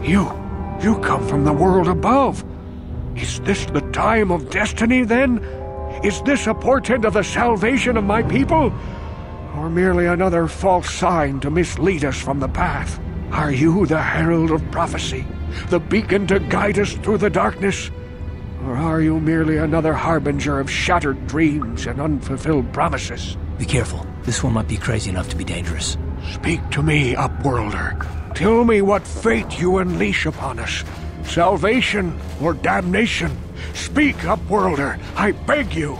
You come from the world above. Is this the time of destiny, then? Is this a portent of the salvation of my people? Or merely another false sign to mislead us from the path? Are you the herald of prophecy, the beacon to guide us through the darkness? Or are you merely another harbinger of shattered dreams and unfulfilled promises? Be careful. This one might be crazy enough to be dangerous. Speak to me, Upworlder. Tell me what fate you unleash upon us. Salvation or damnation? Speak, Upworlder, I beg you.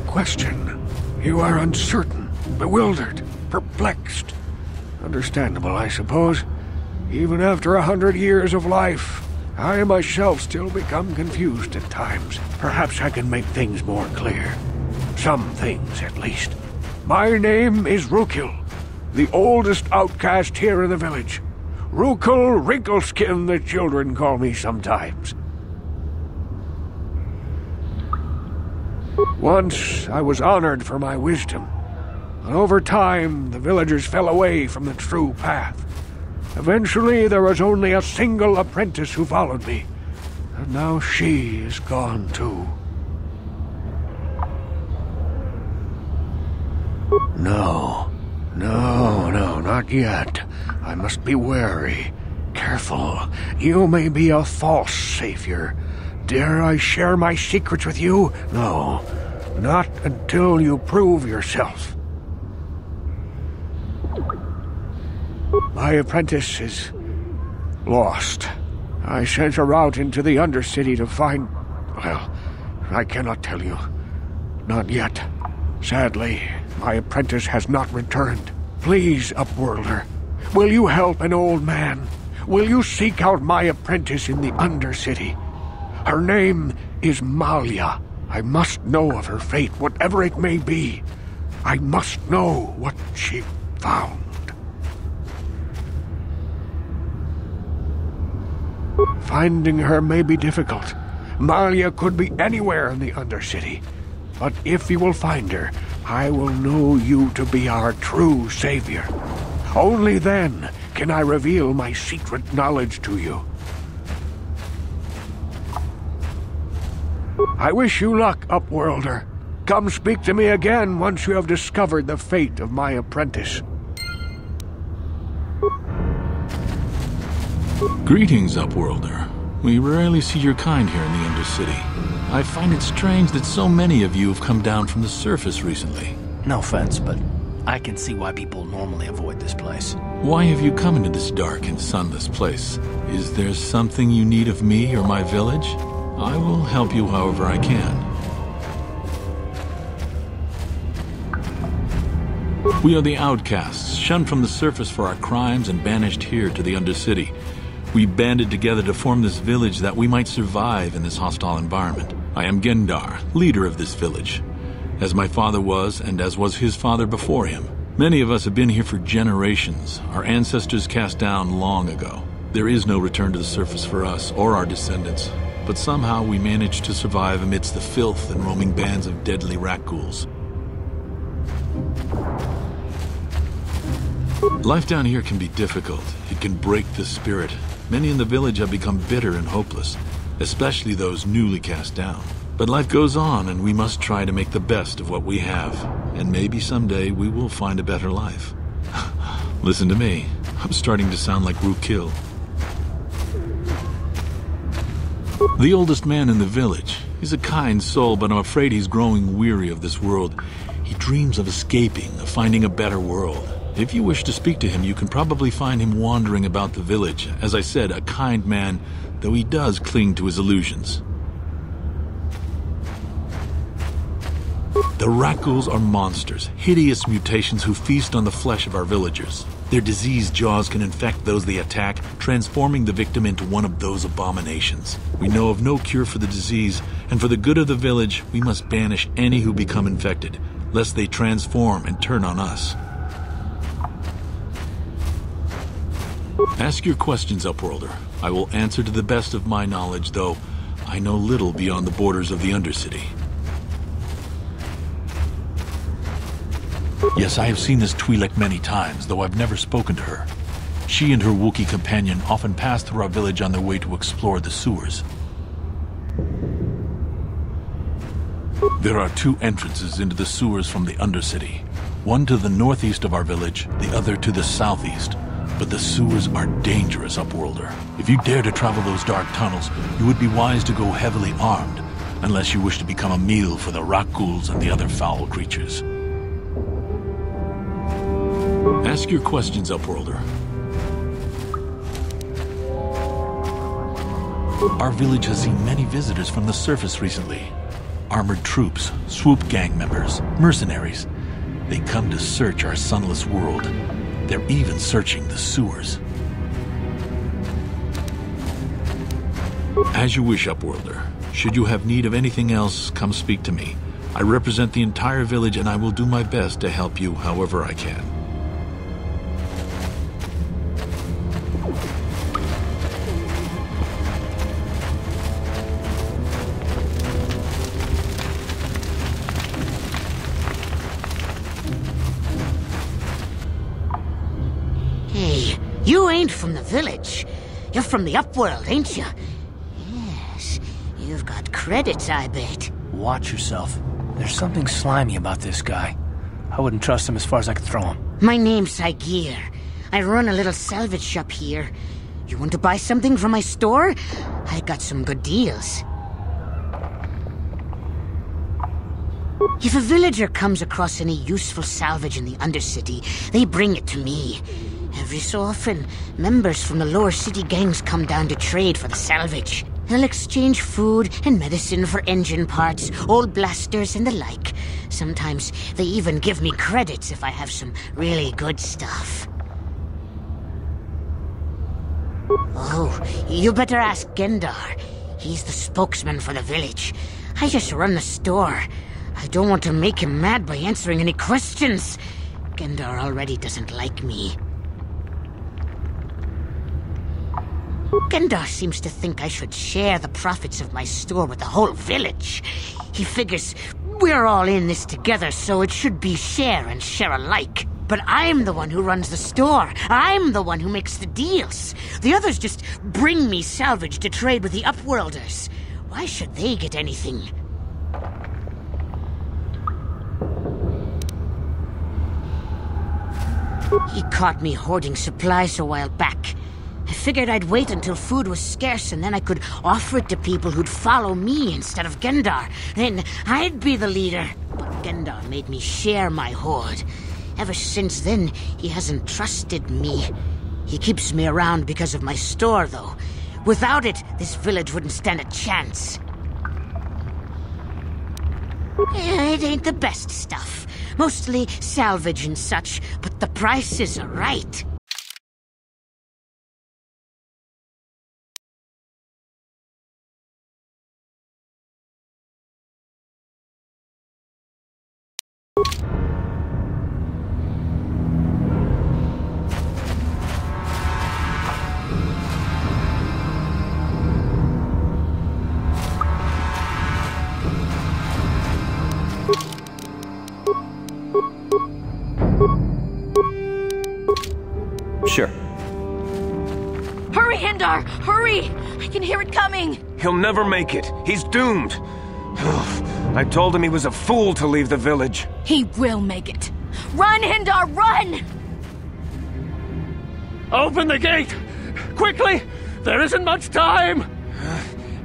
Question. You are uncertain, bewildered, perplexed. Understandable, I suppose. Even after 100 years of life, I myself still become confused at times. Perhaps I can make things more clear. Some things, at least. My name is Rukil, the oldest outcast here in the village. Rukil Wrinkleskin, the children call me sometimes. Once I was honored for my wisdom, but over time the villagers fell away from the true path. Eventually there was only a single apprentice who followed me, and now she is gone too. No, not yet. I must be wary, careful. You may be a false savior. Dare I share my secrets with you? No, not until you prove yourself. My apprentice is lost. I sent her out into the Undercity to find... Well, I cannot tell you. Not yet. Sadly, my apprentice has not returned. Please, Upworlder, will you help an old man? Will you seek out my apprentice in the Undercity? Her name is Malia. I must know of her fate, whatever it may be. I must know what she found. Finding her may be difficult. Malia could be anywhere in the Undercity. But if you will find her, I will know you to be our true savior. Only then can I reveal my secret knowledge to you. I wish you luck, Upworlder. Come speak to me again once you have discovered the fate of my apprentice. Greetings, Upworlder. We rarely see your kind here in the Undercity. I find it strange that so many of you have come down from the surface recently. No offense, but I can see why people normally avoid this place. Why have you come into this dark and sunless place? Is there something you need of me or my village? I will help you however I can. We are the outcasts, shunned from the surface for our crimes and banished here to the Undercity. We banded together to form this village that we might survive in this hostile environment. I am Gendar, leader of this village, as my father was and as was his father before him. Many of us have been here for generations, our ancestors cast down long ago. There is no return to the surface for us or our descendants, but somehow we managed to survive amidst the filth and roaming bands of deadly rat ghouls. Life down here can be difficult. It can break the spirit. Many in the village have become bitter and hopeless, especially those newly cast down. But life goes on, and we must try to make the best of what we have. And maybe someday we will find a better life. Listen to me. I'm starting to sound like Rukil. The oldest man in the village. He's a kind soul, but I'm afraid he's growing weary of this world. He dreams of escaping, of finding a better world. If you wish to speak to him, you can probably find him wandering about the village. As I said, a kind man, though he does cling to his illusions. The rat ghouls are monsters, hideous mutations who feast on the flesh of our villagers. Their diseased jaws can infect those they attack, transforming the victim into one of those abominations. We know of no cure for the disease, and for the good of the village, we must banish any who become infected, lest they transform and turn on us. Ask your questions, Upworlder. I will answer to the best of my knowledge, though I know little beyond the borders of the Undercity. Yes, I have seen this Twi'lek many times, though I've never spoken to her. She and her Wookiee companion often pass through our village on their way to explore the sewers. There are two entrances into the sewers from the Undercity. One to the northeast of our village, the other to the southeast. But the sewers are dangerous, Upworlder. If you dare to travel those dark tunnels, you would be wise to go heavily armed, unless you wish to become a meal for the rock ghouls and the other foul creatures. Ask your questions, Upworlder. Our village has seen many visitors from the surface recently. Armored troops, swoop gang members, mercenaries. They come to search our sunless world. They're even searching the sewers. As you wish, Upworlder. Should you have need of anything else, come speak to me. I represent the entire village and I will do my best to help you however I can. You ain't from the village. You're from the Upworld, ain't you? Yes, you've got credits, I bet. Watch yourself. There's something slimy about this guy. I wouldn't trust him as far as I could throw him. My name's Attaquer. I run a little salvage shop here. You want to buy something from my store? I got some good deals. If a villager comes across any useful salvage in the Undercity, they bring it to me. Every so often, members from the lower city gangs come down to trade for the salvage. They'll exchange food and medicine for engine parts, old blasters and the like. Sometimes they even give me credits if I have some really good stuff. Oh, you better ask Gendar. He's the spokesman for the village. I just run the store. I don't want to make him mad by answering any questions. Gendar already doesn't like me. Gendar seems to think I should share the profits of my store with the whole village. He figures we're all in this together, so it should be share and share alike. But I'm the one who runs the store. I'm the one who makes the deals. The others just bring me salvage to trade with the Upworlders. Why should they get anything? He caught me hoarding supplies a while back. I figured I'd wait until food was scarce and then I could offer it to people who'd follow me instead of Gendar. Then I'd be the leader. But Gendar made me share my hoard. Ever since then, he hasn't trusted me. He keeps me around because of my store, though. Without it, this village wouldn't stand a chance. It ain't the best stuff. Mostly salvage and such, but the prices are right. Sure. Hurry, Hindar! Hurry! I can hear it coming! He'll never make it. He's doomed. I told him he was a fool to leave the village. He will make it. Run, Hindar, run! Open the gate! Quickly! There isn't much time!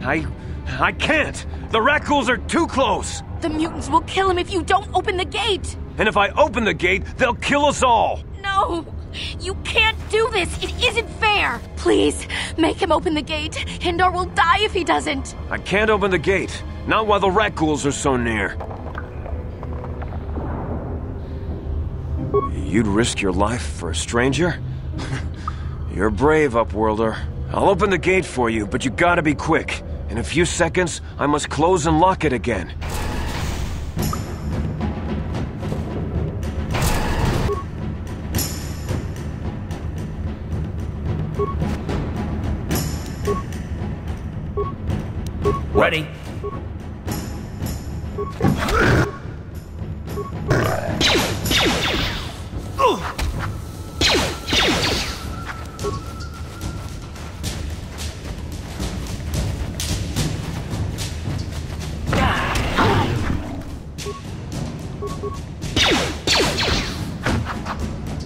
I can't. The Rakghouls are too close. The mutants will kill him if you don't open the gate! And if I open the gate, they'll kill us all. No! You can't do this! It isn't fair! Please, make him open the gate. Hindar will die if he doesn't. I can't open the gate. Not while the Rakghouls are so near. You'd risk your life for a stranger? You're brave, Upworlder. I'll open the gate for you, but you gotta be quick. In a few seconds, I must close and lock it again. Ready.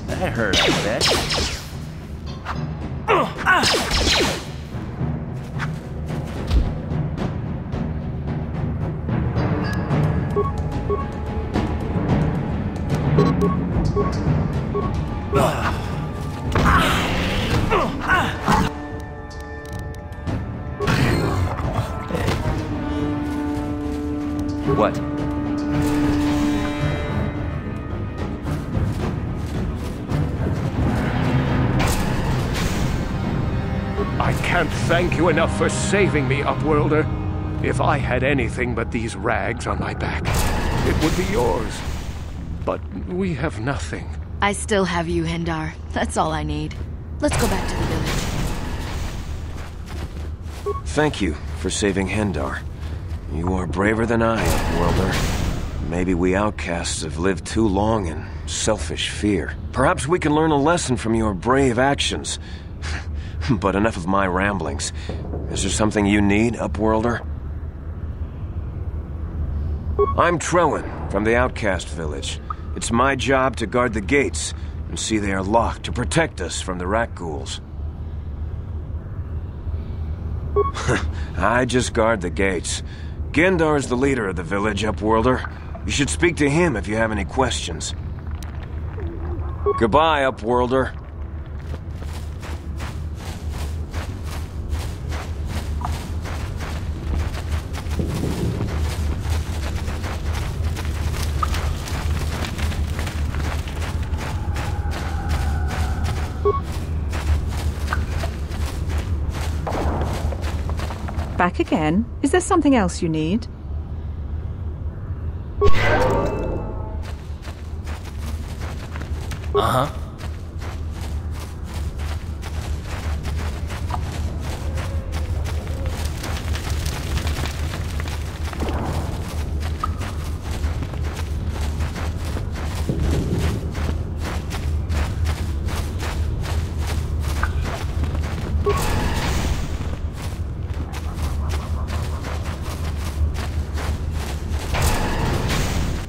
That hurt, I bet. What? I can't thank you enough for saving me, Upworlder. If I had anything but these rags on my back, it would be yours. But we have nothing. I still have you, Hendar. That's all I need. Let's go back to the village. Thank you for saving Hendar. You are braver than I, Upworlder. Maybe we outcasts have lived too long in selfish fear. Perhaps we can learn a lesson from your brave actions. But enough of my ramblings. Is there something you need, Upworlder? I'm Trowan, from the Outcast Village. It's my job to guard the gates, and see they are locked to protect us from the rat ghouls. I just guard the gates. Gendar's the leader of the village, Upworlder. You should speak to him if you have any questions. Goodbye, Upworlder. Back again? Is there something else you need? Uh-huh.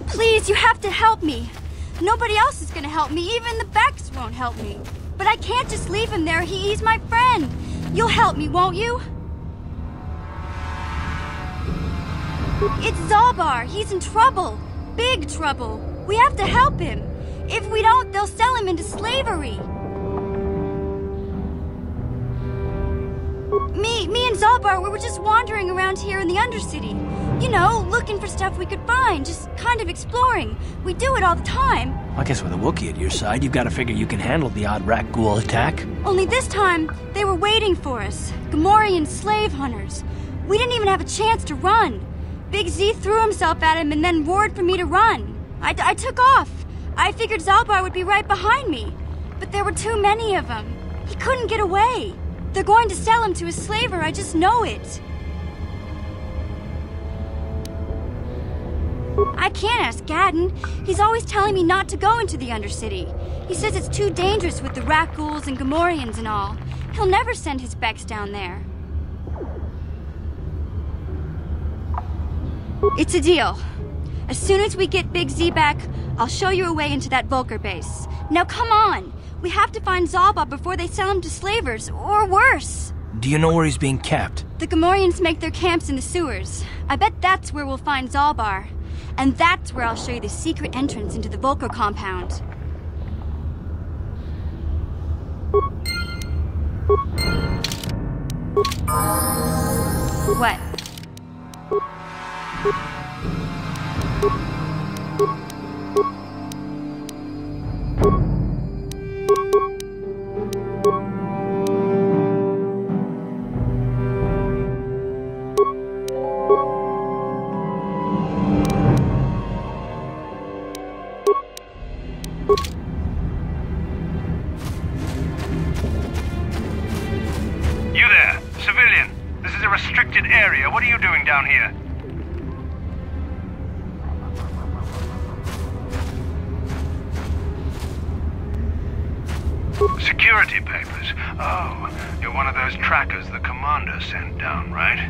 Please, you have to help me. Nobody else is gonna help me. Even the Becks won't help me. But I can't just leave him there. He's my friend. You'll help me, won't you? It's Zalbar. He's in trouble. Big trouble. We have to help him. If we don't, they'll sell him into slavery. Me and Zalbar, we were just wandering around here in the Undercity. You know, looking for stuff we could find, just kind of exploring. We do it all the time. I guess with a Wookiee at your side, you've got to figure you can handle the odd rat ghoul attack. Only this time, they were waiting for us. Gamorrean slave hunters. We didn't even have a chance to run. Big Z threw himself at him and then roared for me to run. I took off. I figured Zalbar would be right behind me. But there were too many of them. He couldn't get away. They're going to sell him to a slaver, I just know it. I can't ask Gadden. He's always telling me not to go into the Undercity. He says it's too dangerous with the rat ghouls and Gamorreans and all. He'll never send his Becks down there. It's a deal. As soon as we get Big Z back, I'll show you a way into that Vulcar base. Now come on! We have to find Zalba before they sell him to slavers, or worse. Do you know where he's being kept? The Gamorreans make their camps in the sewers. I bet that's where we'll find Zalbar. And that's where I'll show you the secret entrance into the Vulcar compound. What? You there, civilian. This is a restricted area. What are you doing down here? Security papers. Oh, you're one of those trackers the commander sent down, right?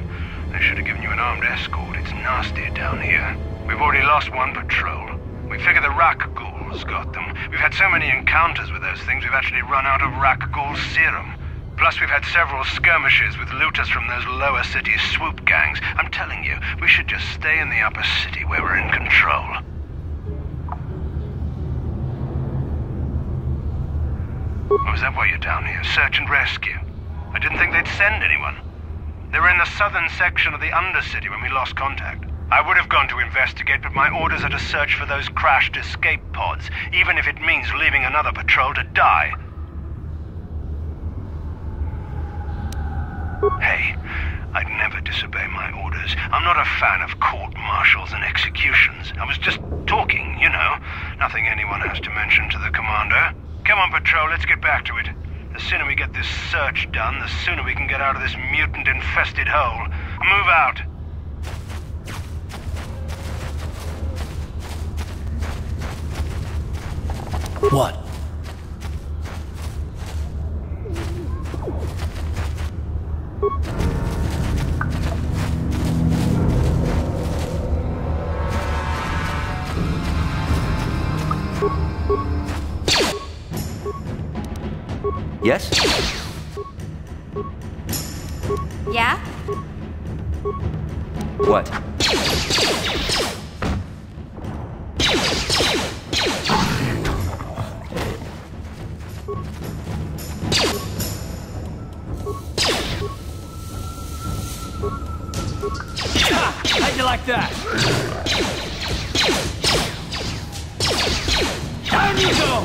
They should have given you an armed escort. It's nasty down here. We've already lost one patrol. We figure the Rak ghouls got them. We've had so many encounters with those things, we've actually run out of Rak ghoul serum. Plus, we've had several skirmishes with looters from those lower city swoop gangs. I'm telling you, we should just stay in the upper city where we're in control. Oh, is that why you're down here? Search and rescue? I didn't think they'd send anyone. They were in the southern section of the Undercity when we lost contact. I would have gone to investigate, but my orders are to search for those crashed escape pods, even if it means leaving another patrol to die. Hey, I'd never disobey my orders. I'm not a fan of court-martials and executions. I was just talking, you know. Nothing anyone has to mention to the commander. Come on, patrol, let's get back to it. The sooner we get this search done, the sooner we can get out of this mutant-infested hole. Move out. What? Yes? Yeah? What? How'd you like that? Down you go!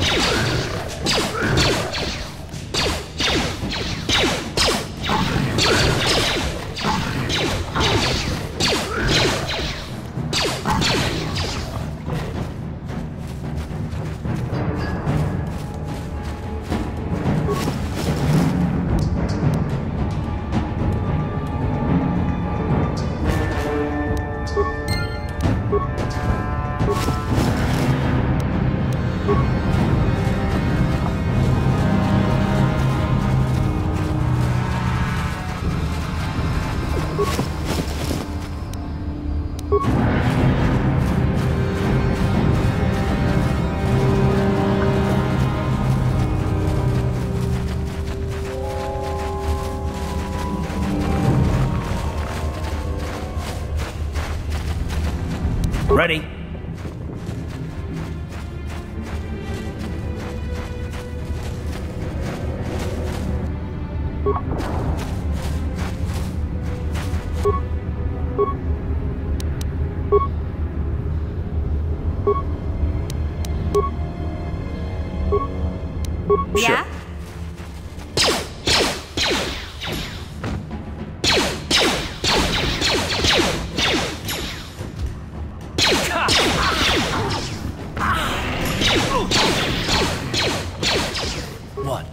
Ready? Yeah? What?